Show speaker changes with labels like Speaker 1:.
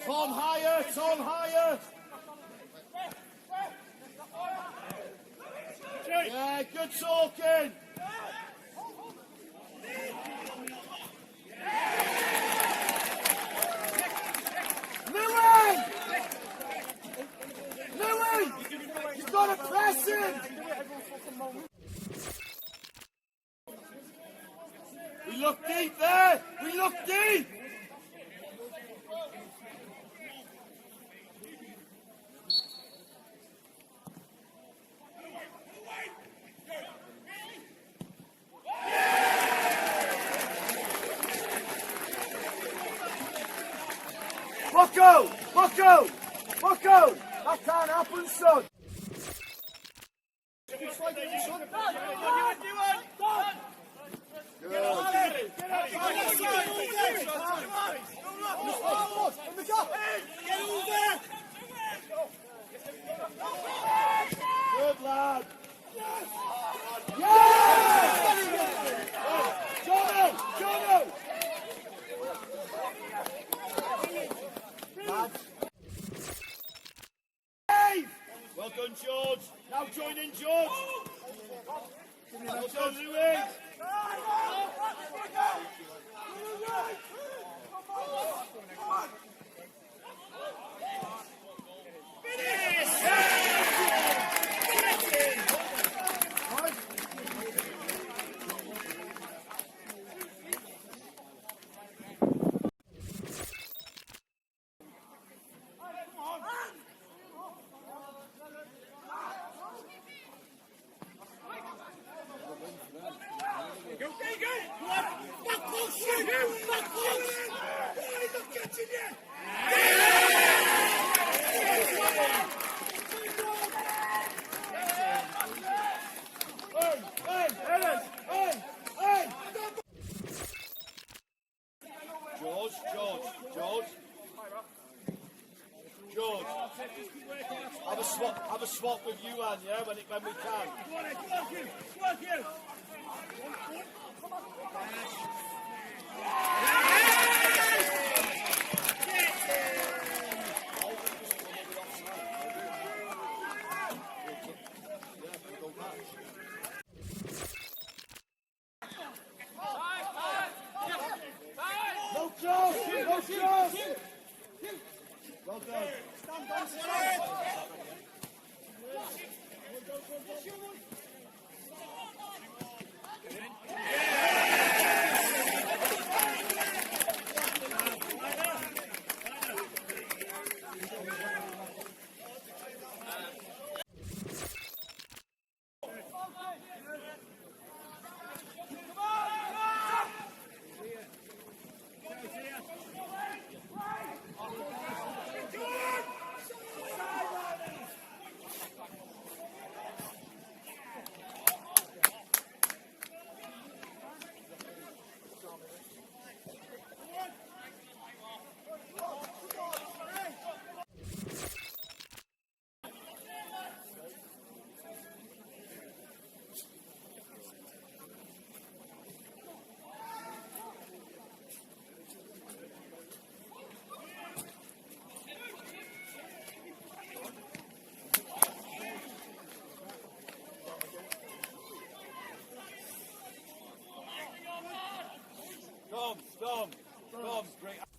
Speaker 1: Tom higher, Tom higher. Yeah, good talking. Louis! Louis! You've got to press him! We look deep there! We look deep! Bucko! Bucko! Bucko! That can't happen, son! Good lad! Yes! Jono! Jono! Well done, George. Now join in, George. Well done, Louis. George, have a swap with you, Anne, yeah, when we can. Work you. No cross! Well done. Stand down, Tom, great.